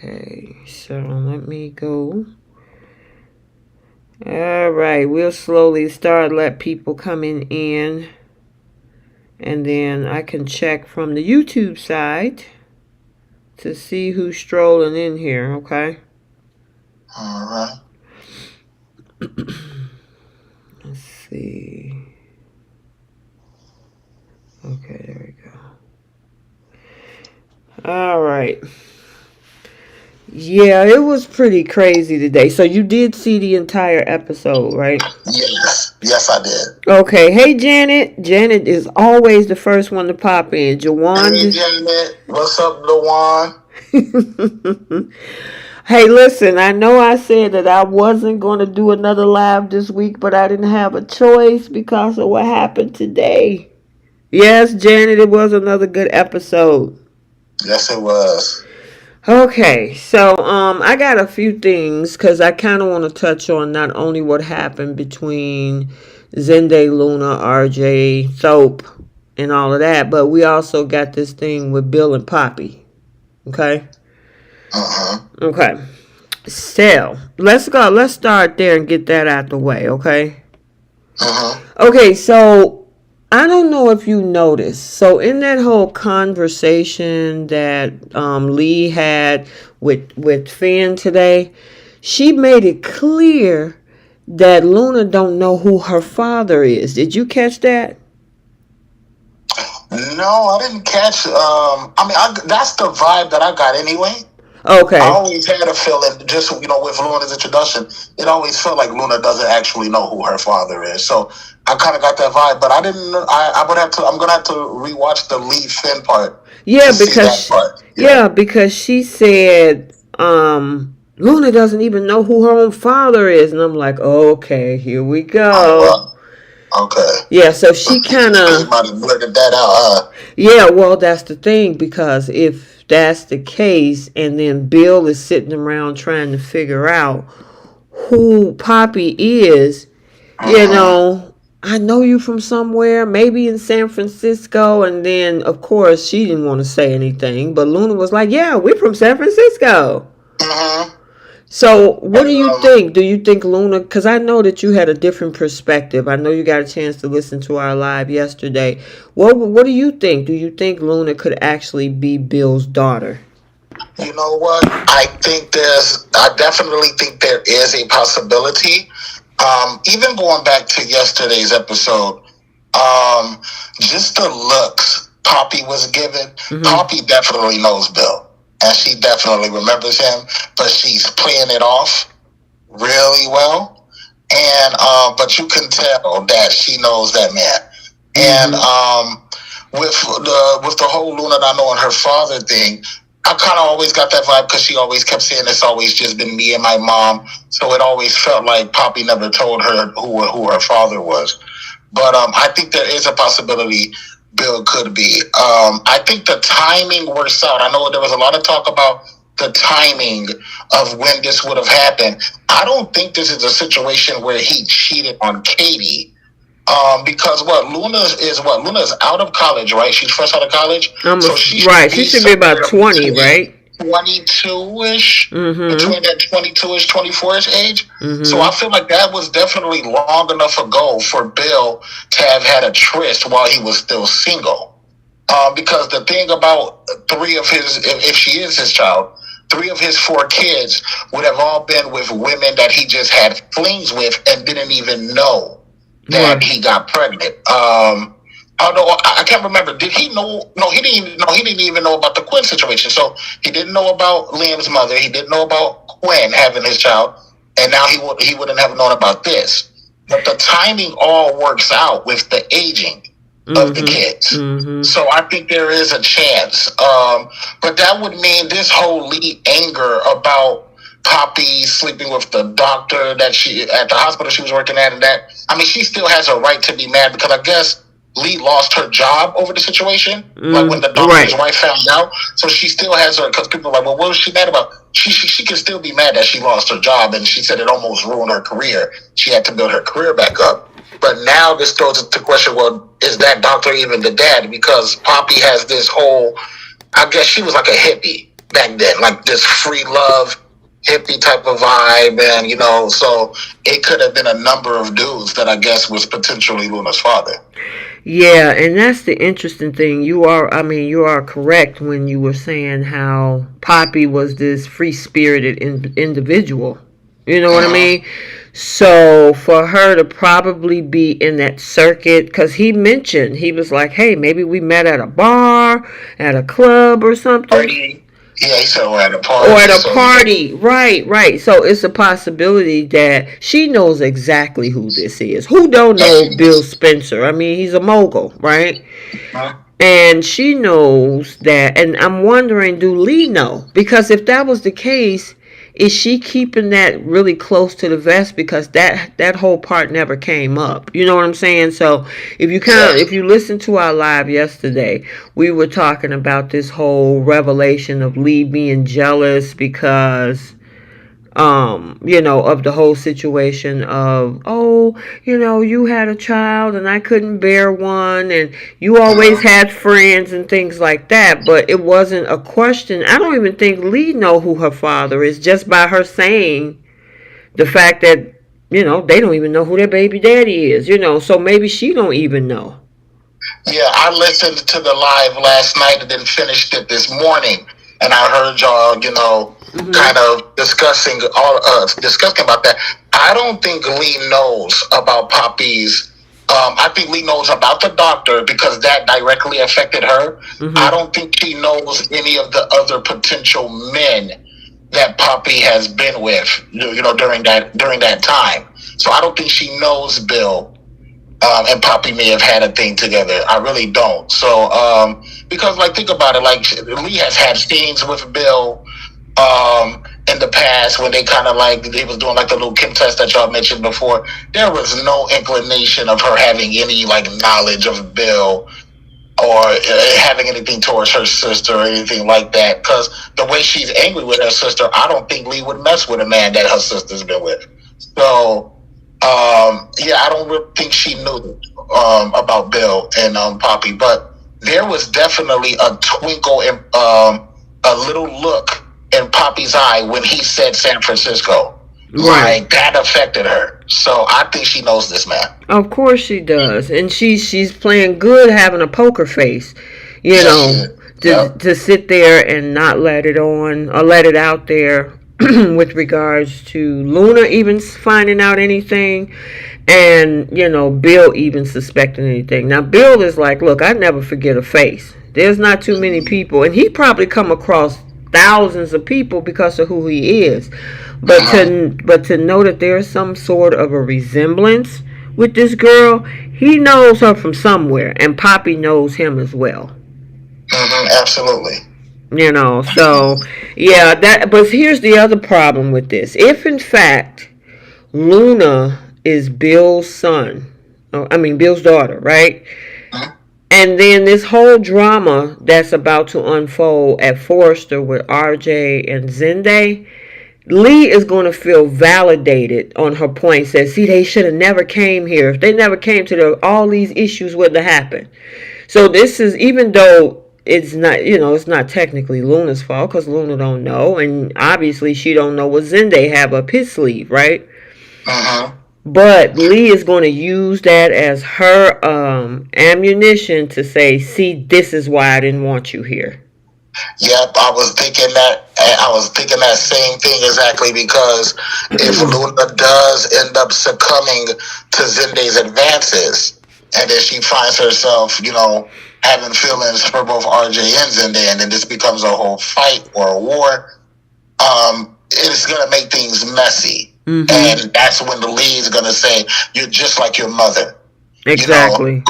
Okay, so let me go. All right, we'll slowly start let people coming in, and then I can check from the YouTube side to see who's strolling in here. Okay. All right. Let's see. Okay, there we go. All right. Yeah, it was pretty crazy today. So you did see the entire episode, right? Yes, I did. Okay. Hey, Janet. Janet is always the first one to pop in. Jawan Hey, just. Janet. What's up, Dewan? Hey, listen, I know I said that I wasn't going to do another live this week, but I didn't have a choice because of what happened today. Yes, Janet, it was another good episode. Yes, it was. Okay, so I got a few things because I kind of want to touch on not only what happened between Zende, Luna, RJ, Soap, and all of that, but we also got this thing with Bill and Poppy. Okay? Uh-huh. Okay. So, let's go. Let's start there and get that out the way, okay? Uh-huh. Okay, so I don't know if you noticed. So in that whole conversation that Lee had with Finn today, she made it clear that Luna don't know who her father is. Did you catch that? No, I didn't catch. That's the vibe that I got anyway. I Okay. always had a feeling, just with Luna's introduction, it always felt like Luna doesn't actually know who her father is. So I kind of got that vibe, but I didn't. I would have to. I'm gonna have to rewatch the Lee Finn part Yeah, to see that because part. Yeah. yeah, because she said Luna doesn't even know who her own father is, and I'm like, okay, here we Oh go. well. Okay. Yeah, so she kind They of might have blurted that out. yeah, well, that's the thing because if that's the case, and then Bill is sitting around trying to figure out who Poppy is, you Uh-huh. know, I know you from somewhere, maybe in San Francisco. And then, of course, she didn't want to say anything, but Luna was like, yeah, we're from San Francisco. Uh-huh. So, what do And you think? Do you think Luna? Because I know that you had a different perspective. I know you got a chance to listen to our live yesterday. What do you think? Do you think Luna could actually be Bill's daughter? you know what? I definitely think there is a possibility. Even going back to yesterday's episode, um, just the looks Poppy was given, Mm-hmm. Poppy definitely knows Bill. And she definitely remembers him, but she's playing it off really well. And but you can tell that she knows that man. And Mm-hmm. with the whole Luna not knowing her father thing, I kind of always got that vibe because she always kept saying it's always just been me and my mom. So it always felt like Poppy never told her who her father was. But I think there is a possibility Bill could be. I think the timing works out. I know there was a lot of talk about the timing of when this would have happened. I don't think this is a situation where he cheated on Katie. Because Luna's out of college, right? She's fresh out of college, so Almost she should right. She be should be about somewhere 20, between right? 22-ish, Mm-hmm. between that 22-ish, 24-ish age. So I Mm-hmm. feel like that was definitely long enough ago for Bill to have had a tryst while he was still single. Because the thing about three of his, if she is his child, three of his four kids would have all been with women that he just had flings with and didn't even know that Right. he got pregnant. Although I can't remember, did he know? No, he didn't even know. He didn't even know about the Quinn situation. So he didn't know about Liam's mother. He didn't know about Quinn having his child, and now he wouldn't have known about this. But the timing all works out with the aging of the Mm-hmm. kids. Mm-hmm. So I think there is a chance. But that would mean this whole Lee anger about Poppy sleeping with the doctor that she at the hospital she was working at, and that she still has a right to be mad because I guess Lee lost her job over the situation. Like when the doctor's Right. wife found out, so she still has her. Because people are like, well, what was she mad about? She can still be mad that she lost her job, and she said it almost ruined her career. She had to build her career back up. But now this throws into question: well, is that doctor even the dad? Because Poppy has this whole. I guess she was like a hippie. back then, like this free love hippie type of vibe, and so it could have been a number of dudes that I guess was potentially Luna's father. Yeah, and that's the interesting thing. You are correct when you were saying how Poppy was this free spirited individual. You know what I Uh-huh. mean? So for her to probably be in that circuit, because he was like, hey, maybe we met at a bar, at a club or something. Party. Yeah, he said we're at a Or party, at a so yeah. party. Right, right. So it's a possibility that she knows exactly who this is. Who don't Yes, know she Bill is. Spencer? I mean, he's a mogul, right? Huh? And she knows that, and I'm wondering, do Lee know? Because if that was the case, is she keeping that really close to the vest? Because that whole part never came up. You know what I'm saying? So if Yes. you listen to our live yesterday, we were talking about this whole revelation of Lee being jealous because of the whole situation of, oh, you had a child and I couldn't bear one, and you always Uh-huh. had friends and things like that. But it wasn't a question. I don't even think Lee know who her father is, just by her saying the fact that, they don't even know who their baby daddy is, so maybe she don't even know. Yeah, I listened to the live last night and then finished it this morning, and I heard y'all, Hmm. kind of discussing about that. I don't think Lee knows about Poppy's. I think Lee knows about the doctor because that directly affected her. I Hmm. don't think she knows any of the other potential men that Poppy has been with, during that time. So I don't think she knows Bill, and Poppy may have had a thing together. I really don't. So, because like think about it, like Lee has had scenes with Bill, in the past when they kind of like they was doing like the little Kim test that y'all mentioned before. There was no inclination of her having any like knowledge of Bill or having anything towards her sister or anything like that. Because the way she's angry with her sister, I don't think Lee would mess with a man that her sister's been with. So, yeah, I don't really think she knew about Bill and Poppy, but there was definitely a twinkle in a little look in Poppy's eye when he said San Francisco. Right. Like that affected her. So I think she knows this man. Of course she does, and she's playing good, having a poker face, you Yes, she know, is. to Yep. to sit there and not let it on or let it out there with regards to Luna even finding out anything, and Bill even suspecting anything. Now Bill is like, look, I never forget a face. There's not too many people, and he probably come across thousands of people because of who he is. But Uh-huh. to know that there's some sort of a resemblance with this girl, he knows her from somewhere, and Poppy knows him as well. Absolutely. So yeah, that. But here's the other problem with this: if in fact Luna is Bill's son, I mean Bill's daughter, right? Mhm. And then this whole drama that's about to unfold at Forrester with RJ and Zende, Lee is going to feel validated on her points that, see, they should have never came here. If they never came to all these issues wouldn't have happened. So this is, even though it's not, it's not technically Luna's fault because Luna don't know, and obviously she don't know what Zende have up his sleeve, right? Uh-huh. But Lee is going to use that as her ammunition to say, see, this is why I didn't want you here. Yep, I was thinking that. I was thinking that same thing exactly because if Luna does end up succumbing to Zende's advances, and then she finds herself, having feelings for both RJ and Zende, and then this becomes a whole fight or a war, it's gonna make things messy, Mm-hmm. and that's when the lead's gonna say, "You're just like your mother." you know, Exactly.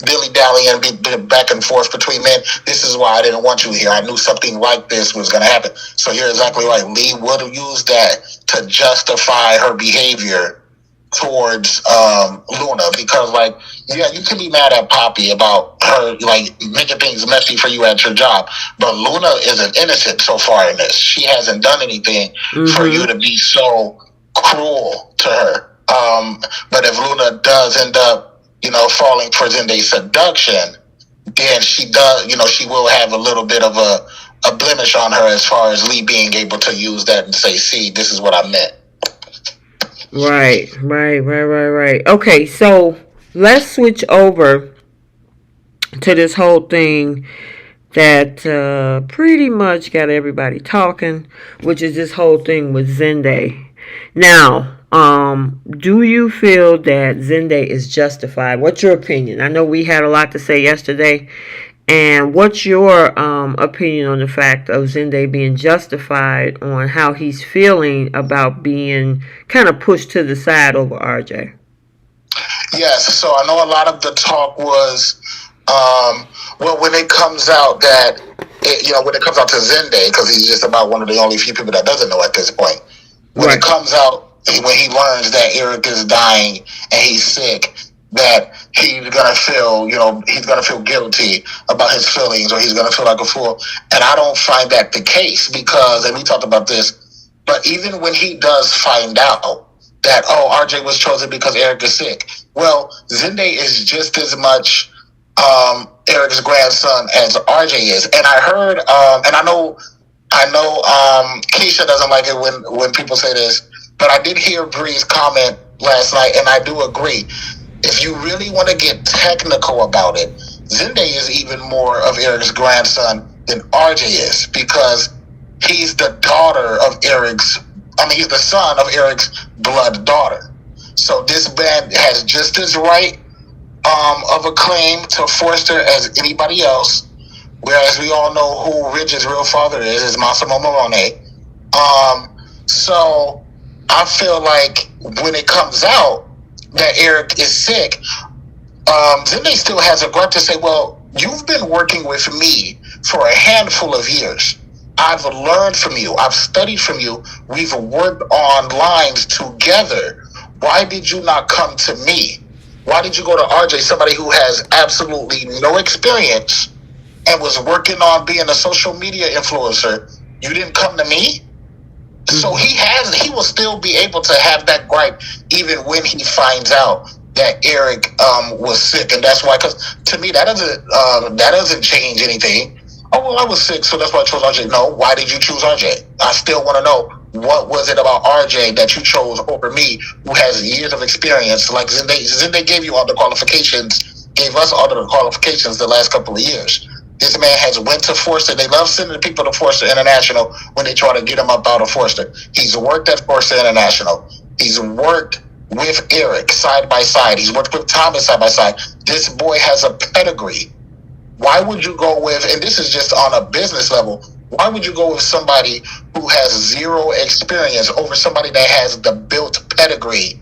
dilly dally and be back and forth between men. This is why I didn't want you here. I knew something like this was going to happen. So you're exactly right. Lee would have used that to justify her behavior towards Luna because, like, yeah, you can be mad at Poppy about her like making things messy for you at your job, but Luna isn't innocent so far in this. She hasn't done anything for you Mm-hmm. to be so cruel to her. But if Luna does end up, falling for Zende's seduction, then she does, she will have a little bit of a blemish on her as far as Lee being able to use that and say, see, this is what I meant. Right. Okay, so let's switch over to this whole thing that pretty much got everybody talking, which is this whole thing with Zende. Now, do you feel that Zende is justified? What's your opinion? I know we had a lot to say yesterday. And what's your opinion on the fact of Zende being justified on how he's feeling about being kind of pushed to the side over RJ? Yes, so I know a lot of the talk was, well, when it comes out that, when it comes out to Zende, because he's just about one of the only few people that doesn't know at this point. When it comes out, when he learns that Eric is dying and he's sick, that he's gonna feel, he's gonna feel guilty about his feelings, or he's gonna feel like a fool. And I don't find that the case, because, and we talked about this, but even when he does find out that, RJ was chosen because Eric is sick, well, Zende is just as much Eric's grandson as RJ is. And I heard, and I know Keisha doesn't like it when people say this, but I did hear Bree's comment last night, and I do agree. If you really want to get technical about it, Zende is even more of Eric's grandson than RJ is, because he's the daughter of he's the son of Eric's blood daughter. So this man has just as right of a claim to Forrester as anybody else, whereas we all know who Ridge's real father is Massimo Morone. So I feel like when it comes out that Eric is sick, Zende still has a gripe to say, well, you've been working with me for a handful of years. I've learned from you. I've studied from you. We've worked on lines together. Why did you not come to me? Why did you go to RJ, somebody who has absolutely no experience and was working on being a social media influencer? You didn't come to me? So he will still be able to have that gripe even when he finds out that Eric was sick. And that's why, because to me, that doesn't change anything. Oh, well, I was sick, so that's why I chose RJ. No, why did you choose RJ? I still want to know, what was it about RJ that you chose over me, who has years of experience? Like Zende gave you all the qualifications, gave us all the qualifications the last couple of years. This man has went to Forrester. They love sending people to Forrester International when they try to get him up out of Forrester. He's worked at Forrester International. He's worked with Eric side by side. He's worked with Thomas side by side. This boy has a pedigree. Why would you go with, and this is just on a business level, why would you go with somebody who has zero experience over somebody that has the built pedigree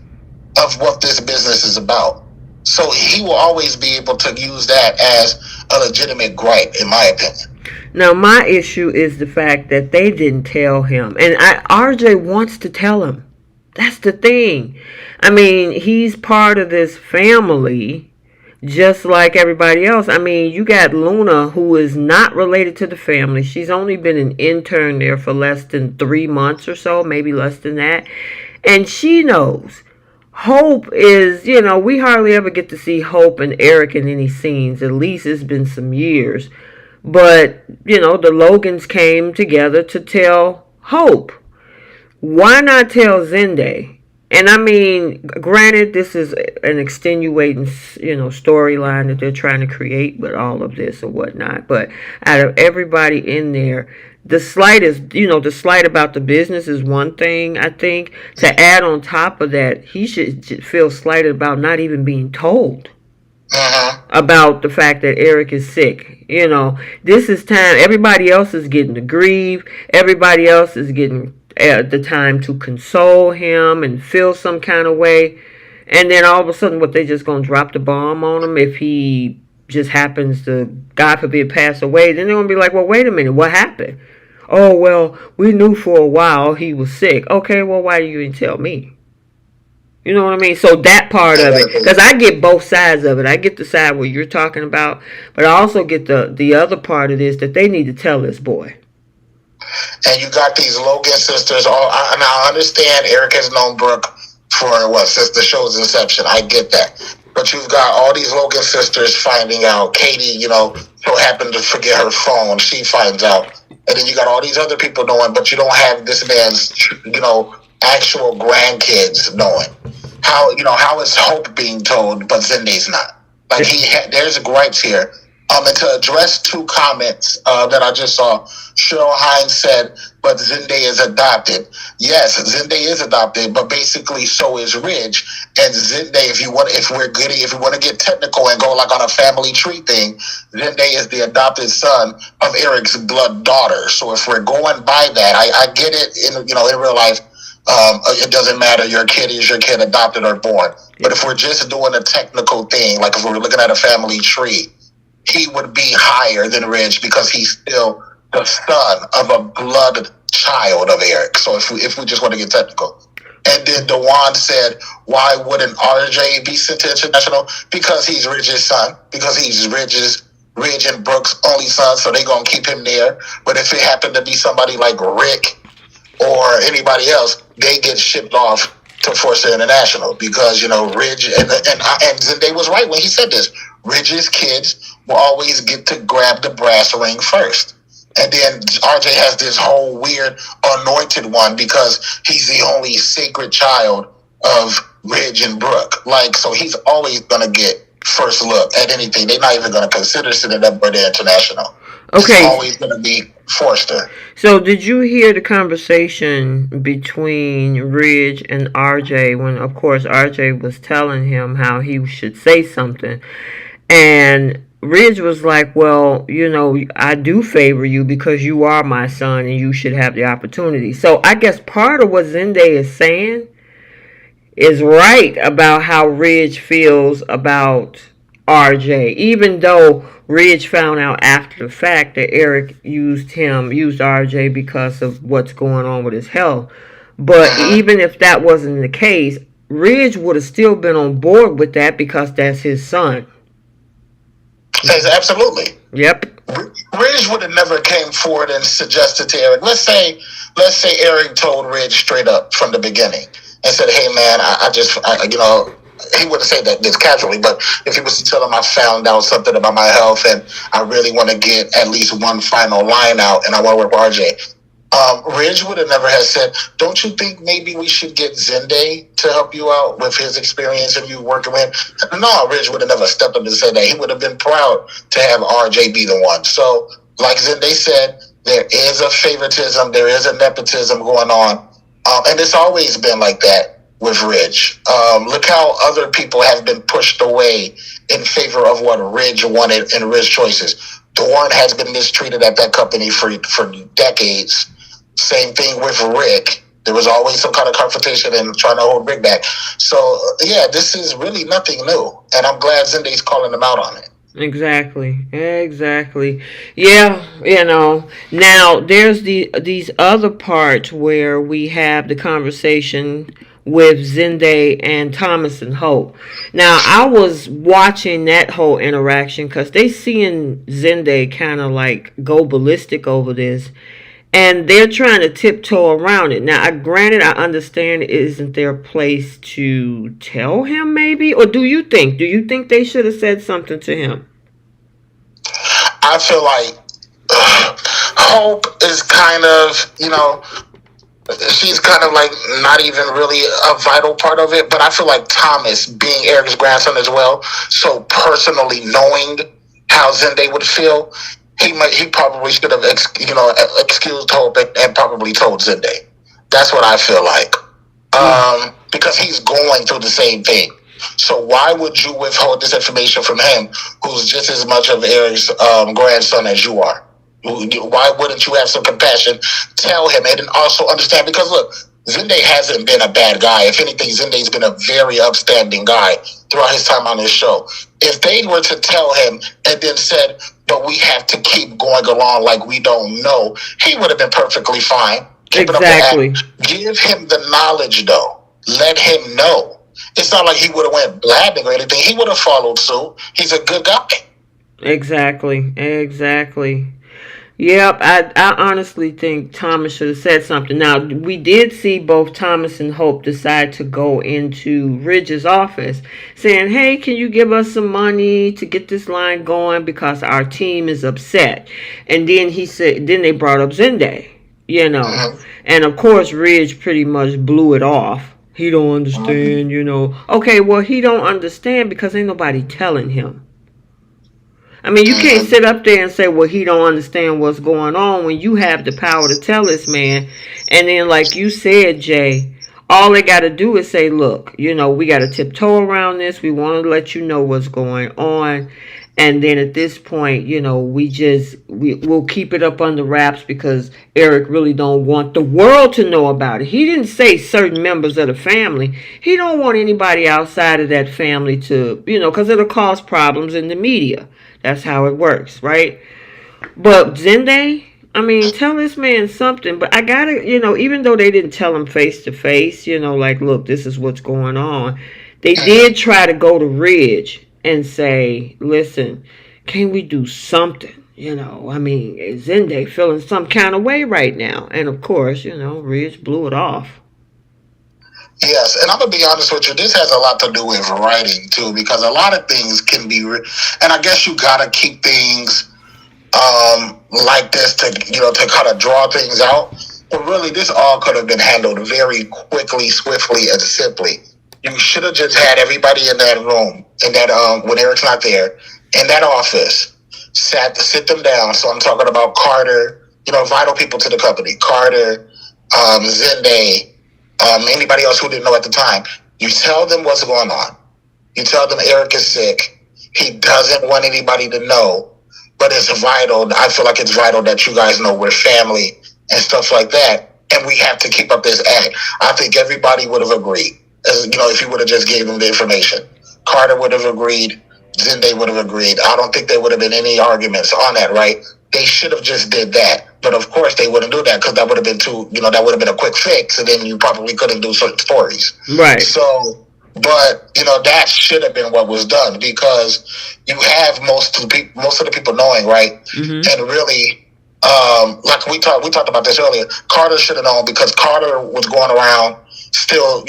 of what this business is about? So he will always be able to use that as a legitimate gripe, in my opinion. Now, my issue is the fact that they didn't tell him. And RJ wants to tell him. That's the thing. I mean, he's part of this family just like everybody else. I mean, you got Luna, who is not related to the family. She's only been an intern there for less than 3 months or so, maybe less than that. And she knows. Hope is, we hardly ever get to see Hope and Eric in any scenes. At least it's been some years. But, the Logans came together to tell Hope. Why not tell Zende? And I mean, granted, this is an extenuating, storyline that they're trying to create with all of this or whatnot. But out of everybody in there, the slight about the business is one thing, I think. To add on top of that, he should feel slighted about not even being told about the fact that Eric is sick. This is time. Everybody else is getting to grieve. Everybody else is getting the time to console him and feel some kind of way. And then all of a sudden, they just going to drop the bomb on him if he just happens to, God forbid, pass away. Then they're going to be like, well, wait a minute, what happened? Oh, well, we knew for a while he was sick. Okay, well, why did you didn't tell me? You know what I mean? So that part of it, because I get both sides of it. I get the side where you're talking about, but I also get the other part of this, that they need to tell this boy. And you got these Logan sisters. And I understand Eric has known Brooke for what, since the show's inception. I get that. But you've got all these Logan sisters finding out. Katie, so happened to forget her phone. She finds out. And then you got all these other people knowing, but you don't have this man's, actual grandkids knowing. How is Hope being told, but Zende's not? Like, there's gripes here. And to address two comments that I just saw, Cheryl Hines said, but Zende is adopted. Yes, Zende is adopted, but basically so is Ridge. And Zende, if we want to get technical and go like on a family tree thing, Zende is the adopted son of Eric's blood daughter. So if we're going by that, I get it in real life. It doesn't matter. Your kid is your kid, adopted or born. But if we're just doing a technical thing, like if we're looking at a family tree, he would be higher than Ridge because he's still the son of a blood child of Eric. So if we just want to get technical. And then Dewan said, why wouldn't RJ be sent to international? Because he's Ridge's son. Because he's Ridge and Brooks' only son, so they're going to keep him there. But if it happened to be somebody like Rick or anybody else, they get shipped off to Forrester International because, Ridge and Zende was right when he said this. Ridge's kids will always get to grab the brass ring first. And then RJ has this whole weird anointed one because he's the only sacred child of Ridge and Brooke. So he's always going to get first look at anything. They're not even going to consider sending up for the international. Okay. It's always going to be Forrester. So did you hear the conversation between Ridge and RJ when, of course, RJ was telling him how he should say something? And Ridge was like, well, I do favor you because you are my son and you should have the opportunity. So I guess part of what Zende is saying is right about how Ridge feels about RJ, even though Ridge found out after the fact that Eric used RJ because of what's going on with his health. But even if that wasn't the case, Ridge would have still been on board with that because that's his son. Absolutely. Yep. Ridge would have never came forward and suggested to Eric. Let's say Eric told Ridge straight up from the beginning and said, "Hey man, he wouldn't say that this casually, but if he was to tell him I found out something about my health and I really want to get at least one final line out and I want to work with RJ." Ridge would have never have said, don't you think maybe we should get Zende to help you out with his experience and you working with? No, Ridge would have never stepped up and said that. He would have been proud to have RJ be the one. So, like Zende said, there is a favoritism, there is a nepotism going on. And it's always been like that with Ridge. Look how other people have been pushed away in favor of what Ridge wanted and Ridge choices. Dorn has been mistreated at that company for decades. Same thing with Rick. There was always some kind of confrontation and trying to hold Rick back. So, yeah, this is really nothing new. And I'm glad Zende's calling him out on it. Exactly. Yeah, Now, there's these other parts where we have the conversation with Zende and Thomas and Hope. Now, I was watching that whole interaction because they seeing Zende kind of like go ballistic over this. And they're trying to tiptoe around it. Now, granted, I understand it isn't their place to tell him, maybe? Or do you think they should have said something to him? I feel like Hope is kind of, she's kind of like not even really a vital part of it. But I feel like Thomas, being Eric's grandson as well, so personally knowing how Zende would feel, he probably should have excused Hope and probably told Zende. That's what I feel like. Because he's going through the same thing. So why would you withhold this information from him, who's just as much of Eric's grandson as you are? Why wouldn't you have some compassion? Tell him and then also understand, because look, Zende hasn't been a bad guy. If anything, Zende's been a very upstanding guy throughout his time on this show. If they were to tell him and then said, but we have to keep going along like we don't know, he would have been perfectly fine. Exactly. Give him the knowledge, though. Let him know. It's not like he would have went blabbing or anything. He would have followed suit. He's a good guy. Exactly. Yep, I honestly think Thomas should have said something. Now, we did see both Thomas and Hope decide to go into Ridge's office saying, hey, can you give us some money to get this line going because our team is upset? And then then they brought up Zende, you know. Mm-hmm. And of course, Ridge pretty much blew it off. He don't Mm-hmm. understand, you know. Okay, well, he don't understand because ain't nobody telling him. I mean, you can't Mm-hmm. sit up there and say, well, he don't understand what's going on when you have the power to tell this man. And then, like you said, Jay, all they got to do is say, look, you know, we got to tiptoe around this. We want to let you know what's going on. And then at this point, you know, we'll keep it up under wraps because Eric really don't want the world to know about it. He didn't say certain members of the family. He don't want anybody outside of that family to, you know, because it'll cause problems in the media. That's how it works, right? But Zende, I mean, tell this man something. But I gotta, you know, even though they didn't tell him face to face, you know, like, look, this is what's going on. They did try to go to Ridge and say, listen, can we do something? You know, I mean, Zende feeling some kind of way right now. And of course, you know, Ridge blew it off. Yes, and I'm gonna be honest with you. This has a lot to do with writing too, because a lot of things can be, and I guess you gotta keep things like this to to kind of draw things out. But really, this all could have been handled very quickly, swiftly, and simply. You should have just had everybody in that room, in that when Eric's not there, in that office, sit them down. So I'm talking about Carter, vital people to the company, Carter, Zende, anybody else who didn't know at the time. You tell them what's going on. You tell them Eric is sick. He doesn't want anybody to know, but it's vital. I feel like it's vital that you guys know we're family and stuff like that. And we have to keep up this act. I think everybody would have agreed. If you would have just gave them the information. Carter would have agreed. Zende would have agreed. I don't think there would have been any arguments on that, right? They should have just did that. But of course they wouldn't do that because that would have been that would have been a quick fix. And then you probably couldn't do certain stories. Right. So, but that should have been what was done because you have most of the people knowing, right? Mm-hmm. And really, like we talked about this earlier. Carter should have known because Carter was going around still,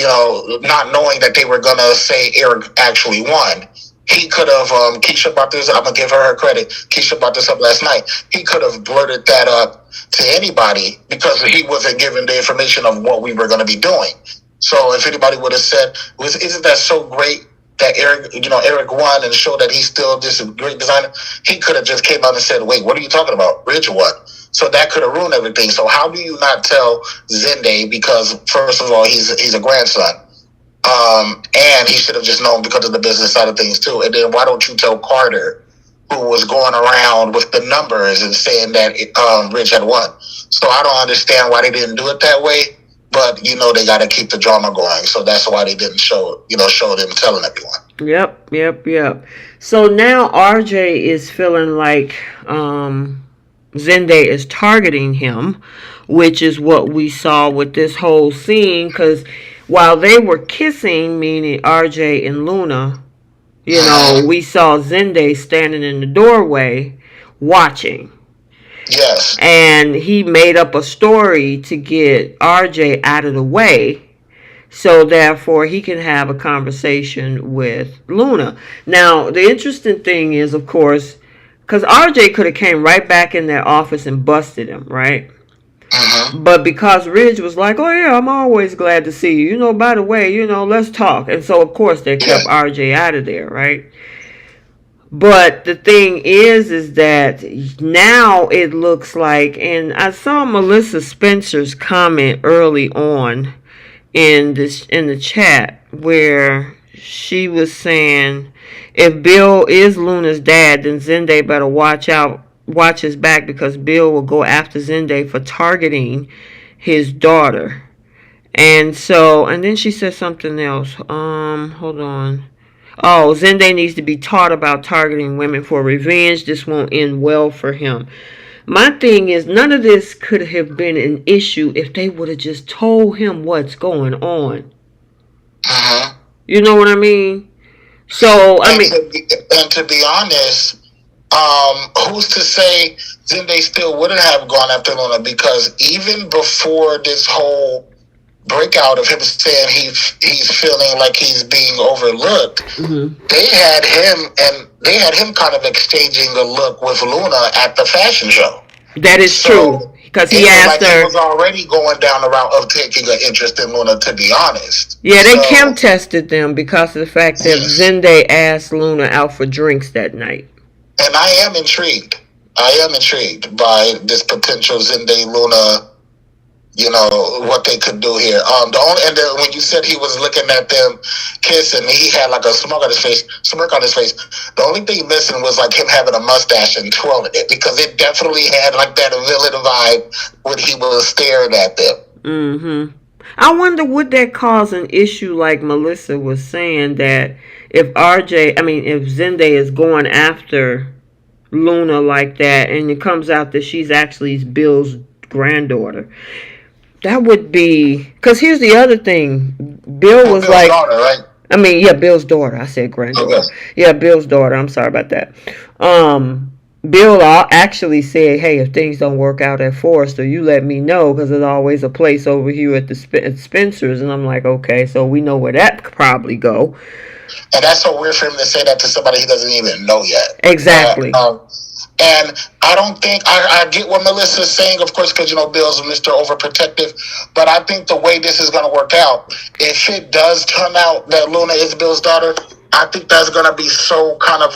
not knowing that they were gonna say Eric actually won. He could have, Keisha brought this, I'm going to give her credit. Keisha brought this up last night. He could have blurted that up to anybody because he wasn't given the information of what we were going to be doing. So if anybody would have said, isn't that so great that Eric won and showed that he's still just a great designer? He could have just came out and said, wait, what are you talking about? Ridge won. So that could have ruined everything. So how do you not tell Zende? Because first of all, he's a grandson. And he should have just known because of the business side of things too. And then why don't you tell Carter, who was going around with the numbers and saying that Rich had won? So I don't understand why they didn't do it that way. But they got to keep the drama going, so that's why they didn't show them telling everyone. Yep. So now RJ is feeling like Zende is targeting him, which is what we saw with this whole scene. Because while they were kissing, meaning RJ and Luna, we saw Zende standing in the doorway watching. Yes. And he made up a story to get RJ out of the way so therefore he can have a conversation with Luna. Now, the interesting thing is, of course, because RJ could have came right back in their office and busted him, right? Mm-hmm. But because Ridge was like, oh yeah, I'm always glad to see you. By the way, let's talk. And so, of course, they kept RJ out of there, right? But the thing is that now it looks like, and I saw Melissa Spencer's comment early on in the chat where she was saying, if Bill is Luna's dad, then Zende better watch his back because Bill will go after Zende for targeting his daughter. And then she said something else. Hold on. Oh, Zende needs to be taught about targeting women for revenge. This won't end well for him. My thing is, none of this could have been an issue if they would have just told him what's going on. Mm-hmm. You know what I mean? So, and to be honest, Who's to say Zende still wouldn't have gone after Luna? Because even before this whole breakout of him saying he's feeling like he's being overlooked, they had him kind of exchanging a look with Luna at the fashion show. That is true. Because he asked her. He was already going down the route of taking an interest in Luna, to be honest. Yeah, they chem tested them because of the fact that Zende asked Luna out for drinks that night. And I am intrigued. By this potential Zende Luna, what they could do here. When you said he was looking at them kissing, he had like a smirk on his face. The only thing missing was like him having a mustache and twirling it, because it definitely had like that villain vibe when he was staring at them. Mm-hmm. I wonder, would that cause an issue like Melissa was saying, that if Zende is going after Luna like that, and it comes out that she's actually Bill's granddaughter, that would be, because here's the other thing. Bill was Bill's daughter, right? Bill's daughter. I said granddaughter. Okay. Yeah, Bill's daughter. I'm sorry about that. Bill actually said, hey, if things don't work out at Forrester, you let me know, because there's always a place over here at at Spencer's. And I'm like, okay, so we know where that could probably go. And that's so weird for him to say that to somebody he doesn't even know yet. Exactly. And I don't think, I get what Melissa's saying, of course, because, Bill's Mr. Overprotective. But I think the way this is going to work out, if it does turn out that Luna is Bill's daughter, I think that's going to be so kind of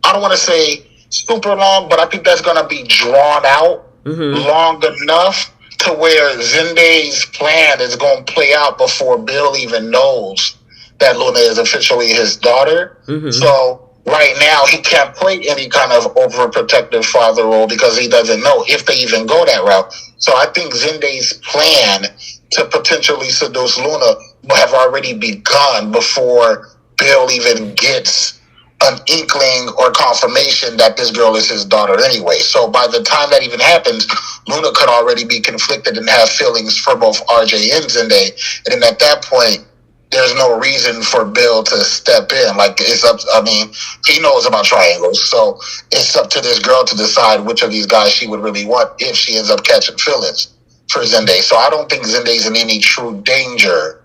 I don't want to say super long, but I think that's going to be drawn out long enough to where Zende's plan is going to play out before Bill even knows that Luna is officially his daughter. So right now, he can't play any kind of overprotective father role because he doesn't know if they even go that route. So I think Zende's plan to potentially seduce Luna will have already begun before Bill even gets an inkling or confirmation that this girl is his daughter anyway. So by the time that even happens, Luna could already be conflicted and have feelings for both RJ and Zende. And then at that point, there's no reason for Bill to step in. Like, he knows about triangles, so it's up to this girl to decide which of these guys she would really want if she ends up catching feelings for Zende. So I don't think Zende's in any true danger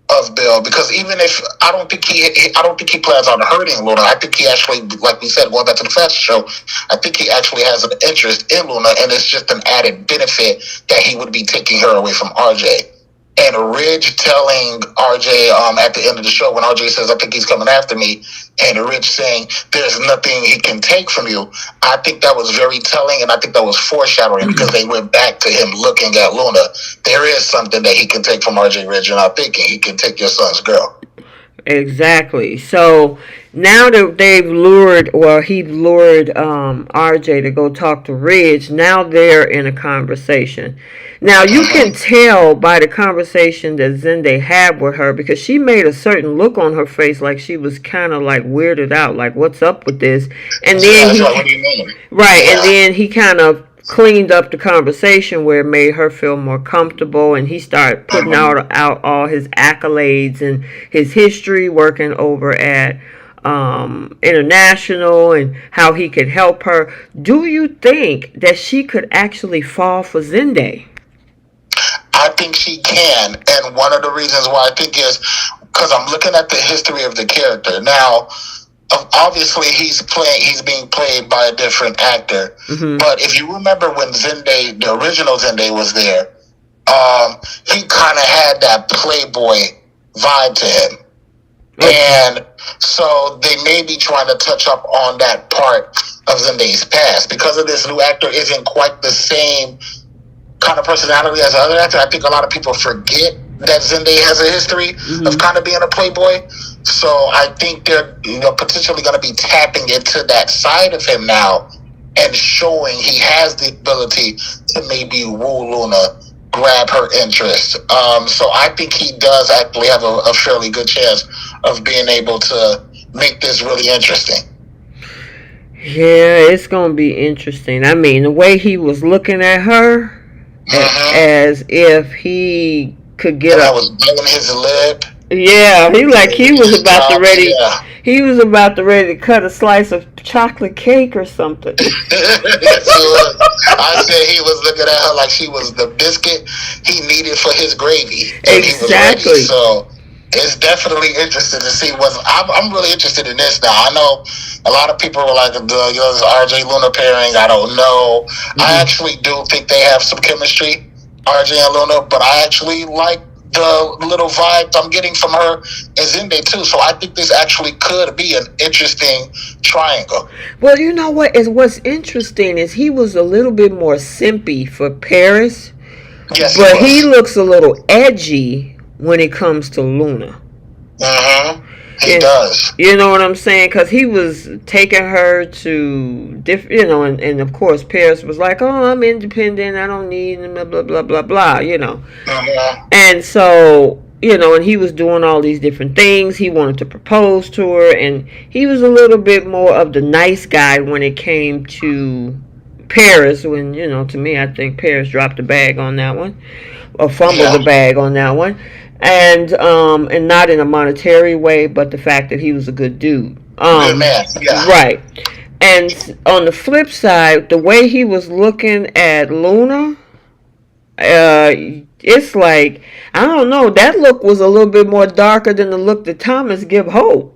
of Bill, because even if I don't think he plans on hurting Luna. I think he actually, like we said, going back to the fashion show, I think he actually has an interest in Luna, and it's just an added benefit that he would be taking her away from RJ. And Ridge telling RJ at the end of the show, when RJ says, I think he's coming after me, and Ridge saying, there's nothing he can take from you, I think that was very telling, and I think that was foreshadowing, because they went back to him looking at Luna. There is something that he can take from RJ Ridge, and I'm thinking he can take your son's girl. Exactly. So now that he lured RJ to go talk to Ridge, now they're in a conversation. Now you can tell by the conversation that Zende had with her, because she made a certain look on her face, like she was kind of like weirded out, like, what's up with this? And then what do you mean? Right, yeah. And then he kind of cleaned up the conversation where it made her feel more comfortable, and he started putting out all his accolades and his history working over at International, and how he could help her. Do you think that she could actually fall for Zende? I think she can, and one of the reasons why I think is because I'm looking at the history of the character. Now, obviously, he's being played by a different actor. But if you remember when Zende, the original Zende, was there, he kind of had that playboy vibe to him. And so they may be trying to touch up on that part of Zende's past. Because of this new actor isn't quite the same kind of personality as the other actor, I think a lot of people forget that Zende has a history of kind of being a playboy. So I think they're potentially going to be tapping into that side of him now and showing he has the ability to maybe woo Luna, grab her interest. So I think he does actually have a fairly good chance of being able to make this really interesting. Yeah, it's going to be interesting. I mean, the way he was looking at her, as if he could get I was biting his lip. Yeah, he was His about to chops, ready. yeah. He was about to ready to cut a slice of chocolate cake or something. Yes, he was. I said he was looking at her like she was the biscuit he needed for his gravy, and he was ready. Exactly. So it's definitely interesting to see what I'm really interested in this now. I know a lot of people were like, this RJ Luna pairing. I don't know. I Hmm. actually do think they have some chemistry, RJ and Luna, but I actually like the little vibe I'm getting from her and Zende too. So I think this actually could be an interesting triangle. Well, you know what is what's interesting is he was a little bit more simpy for Paris, Yes, he but he was. looks a little edgy when it comes to Luna. Mm-hmm. He And does. you know what I'm saying? Because he was taking her to and of course Paris was like, "Oh, I'm independent. I don't need blah blah blah blah blah." Mm-hmm. And so and he was doing all these different things. He wanted to propose to her, and he was a little bit more of the nice guy when it came to Paris. When to me, I think Paris dropped the bag on that one, or fumbled Yeah. the bag on that one, and not in a monetary way, but the fact that he was a good dude. Good man. Yeah. Right. And on the flip side, the way he was looking at Luna, uh, it's like I don't know. That look was a little bit more darker than the look that Thomas give Hope.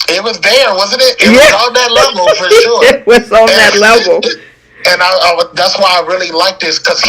It was there, wasn't it? It was Yeah, on that level for sure. it was on that level. And, that's why I really like this because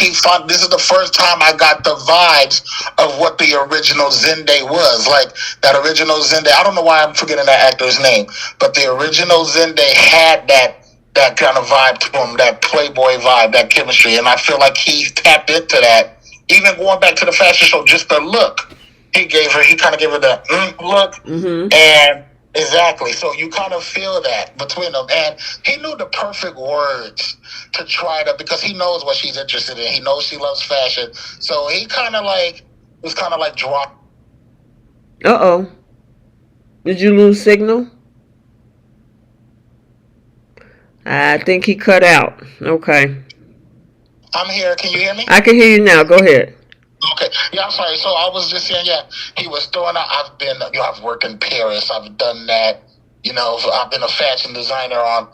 this is the first time I got the vibes of what the original Zende was. Like that original Zende. I don't know why I'm forgetting that actor's name, but the original Zende had that kind of vibe to him, that Playboy vibe, that chemistry, and I feel like he tapped into that. Even going back to the fashion show, just the look he kind of gave her the look, Mm-hmm. and exactly. So you kind of feel that between them. And he knew the perfect words to try to, because he knows what she's interested in. He knows she loves fashion. So he was kind of like drop. Uh oh. Did you lose signal? I think he cut out. Okay. I'm here. Can you hear me? I can hear you now. Go ahead. Okay. Yeah, I'm sorry. So I was just saying, yeah, he was throwing out. I've worked in Paris. I've done that. I've been a fashion designer on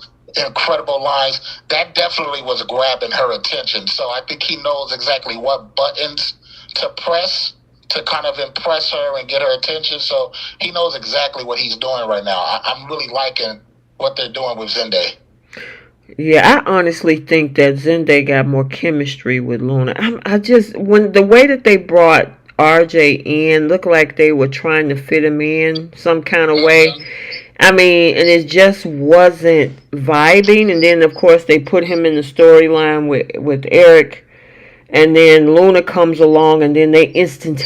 incredible lines. That definitely was grabbing her attention. So I think he knows exactly what buttons to press to kind of impress her and get her attention. So he knows exactly what he's doing right now. I'm really liking what they're doing with Zende. Yeah, I honestly think that Zende got more chemistry with Luna. I just when the way that they brought RJ in looked like they were trying to fit him in some kind of way. Mm-hmm. I mean, and it just wasn't vibing. And then of course they put him in the storyline with Eric, and then Luna comes along, and then they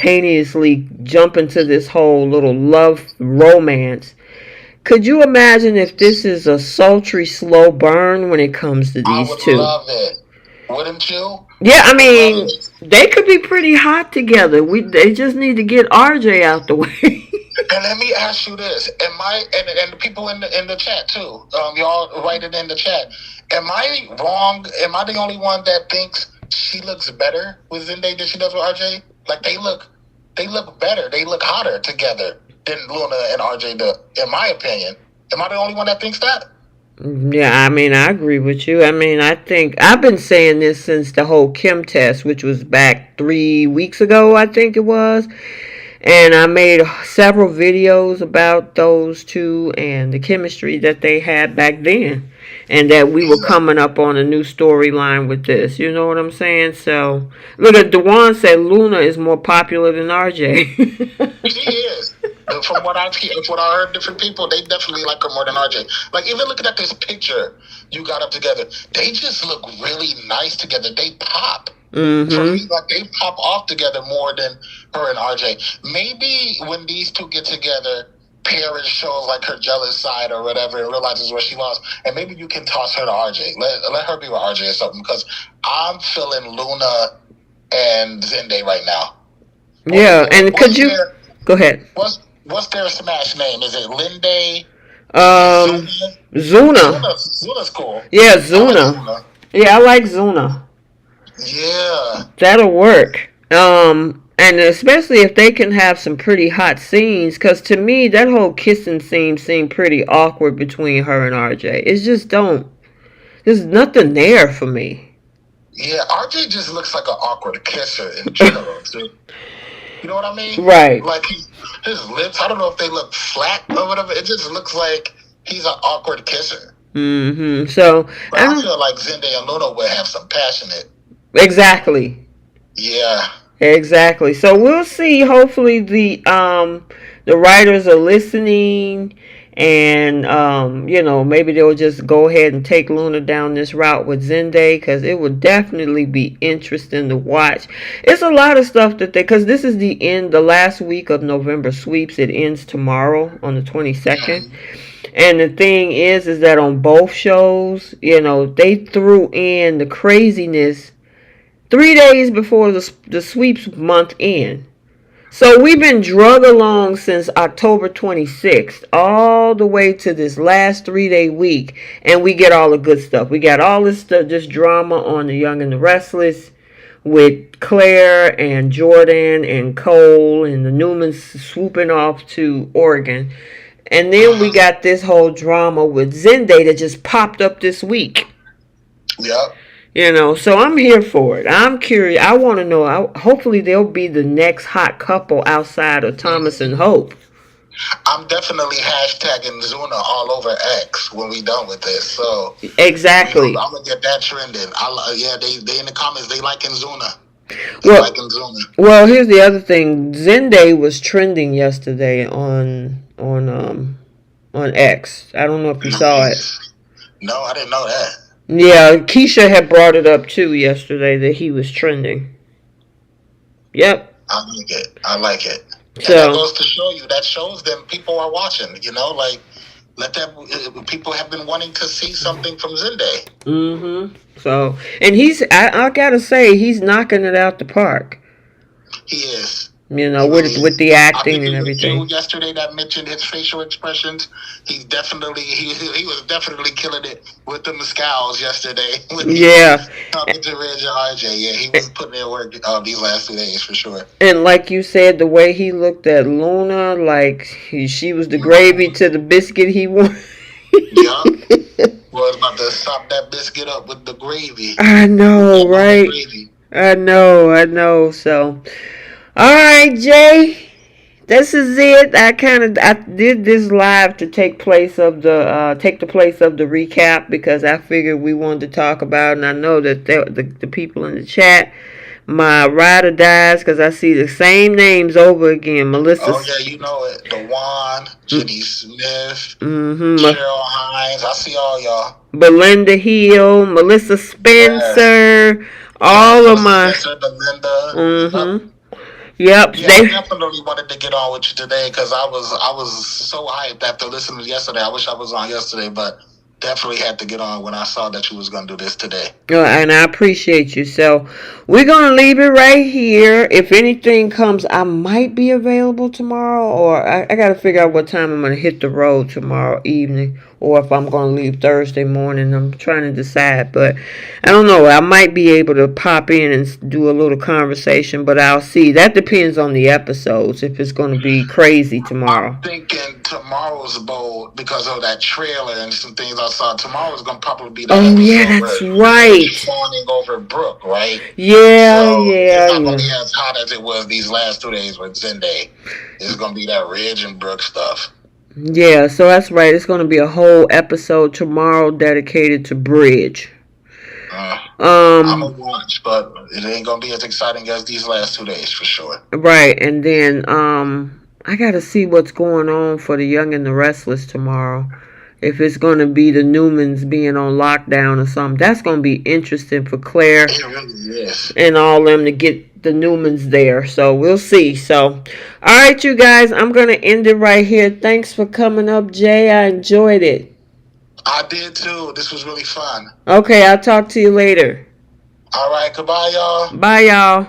instantaneously jump into this whole little love romance. Could you imagine if this is a sultry, slow burn when it comes to I these would two? love it. Wouldn't you? Yeah, I I would love mean, it. they could be pretty hot together. They just need to get RJ out the way. And let me ask you this: Am I and the people in the chat too? Y'all write it in the chat. Am I wrong? Am I the only one that thinks she looks better with Zende than she does with RJ? Like they look better. They look hotter together than Luna and RJ do. In my opinion, am I the only one that thinks that? Yeah, I mean, I agree with you. I mean, I think I've been saying this since the whole Kim test, which was back 3 weeks ago, I think it was. And I made several videos about those two and the chemistry that they had back then. And that we were coming up on a new storyline with this. You know what I'm saying? So, look at Dewan said Luna is more popular than RJ. She is. From what I heard, different people, they definitely like her more than RJ. Like even looking at this picture you got up together, they just look really nice together. They pop. For me, Mm-hmm. like they pop off together more than her and RJ. Maybe when these two get together, Paris shows like her jealous side or whatever and realizes where she lost, and maybe you can toss her to RJ. Let her be with RJ or something because I'm feeling Luna and Zende right now. Yeah, and could you go ahead? What's their smash name? Is it Linde? Um, Zuna? Zuna. Zuna's cool. Yeah, I like Zuna. Zuna. Yeah, I like Zuna. Yeah. That'll work. And especially if they can have some pretty hot scenes, because to me that whole kissing scene seemed pretty awkward between her and RJ. It's just don't. There's nothing there for me. Yeah, RJ just looks like an awkward kisser in general, too. You know what I mean? Right. Like his lips, I don't know if they look flat or whatever. It just looks like he's an awkward kisser. Mm-hmm. So But I feel like Zende and Luna would have some passionate. exactly. Yeah. Exactly. So we'll see. Hopefully the writers are listening, and maybe they'll just go ahead and take Luna down this route with Zende, because it would definitely be interesting to watch. It's a lot of stuff because this is the last week of November sweeps. It ends tomorrow on the 22nd. And the thing is that on both shows, they threw in the craziness 3 days before the sweeps month end. So we've been drug along since October 26th, all the way to this last 3-day week, and we get all the good stuff. We got all this stuff, this drama on The Young and the Restless with Claire and Jordan and Cole and the Newmans swooping off to Oregon. And then we got this whole drama with Zende that just popped up this week. Yep. So I'm here for it. I'm curious. I want to know. Hopefully, they'll be the next hot couple outside of Thomas and Hope. I'm definitely hashtagging Zuna all over X when we done with this. So exactly, I'm gonna get that trending. They in the comments they liking Zuna. Liking Zuna. Well, here's the other thing. Zende was trending yesterday on X. I don't know if you saw it. No, I didn't know that. Yeah, Keisha had brought it up too yesterday that he was trending. Yep. I like it. So and that goes to show you, that shows them people are watching, let them, people have been wanting to see something from Zende. Mm-hmm. So, and I gotta say, he's knocking it out the park. He is. With the acting and everything. Dude yesterday that mentioned his facial expressions, he was definitely killing it with the scowls yesterday. Yeah. Talking to Reg and RJ, yeah, he was putting in work these last 2 days for sure. And like you said, the way he looked at Luna, like she was the gravy to the biscuit he wanted. Yeah. Was about to sop that biscuit up with the gravy. I know, right? I know. So. All right, Jay. This is it. I did this live to take the place of the recap, because I figured we wanted to talk about, and I know that the people in the chat, my ride or dies, because I see the same names over again. Melissa. Oh yeah, you know it. DeJuan, Jenny Smith, Cheryl Hines. I see all y'all. Belinda Hill, Melissa Spencer, all of my. Spencer, Belinda. Mm-hmm. Yep. Yeah, I definitely wanted to get on with you today, because I was so hyped after listening to yesterday. I wish I was on yesterday, but definitely had to get on when I saw that you was going to do this today. And I appreciate you. So we're going to leave it right here. If anything comes, I might be available tomorrow, or I got to figure out what time I'm going to hit the road tomorrow evening, or if I'm going to leave Thursday morning. I'm trying to decide, but I don't know. I might be able to pop in and do a little conversation, but I'll see. That depends on the episodes, if it's going to be crazy tomorrow. I'm thinking tomorrow's bold, because of that trailer and some things I saw. Tomorrow's going to probably be the episode. Yeah, that's right. Fawning over Brooke, right? Yeah, so yeah. It's not going to be as hot as it was these last 2 days with Zende. It's going to be that Reg and Brooke stuff. Yeah, so that's right. It's going to be a whole episode tomorrow dedicated to Bridge. I'm going to watch, but it ain't going to be as exciting as these last 2 days for sure. Right, and then I got to see what's going on for The Young and the Restless tomorrow. If it's going to be the Newmans being on lockdown or something. That's going to be interesting for Claire. It really is. And all them to get the Newmans there. So we'll see. So, all right, you guys. I'm going to end it right here. Thanks for coming up, Jay. I enjoyed it. I did too. This was really fun. Okay, I'll talk to you later. All right, goodbye, y'all. Bye, y'all.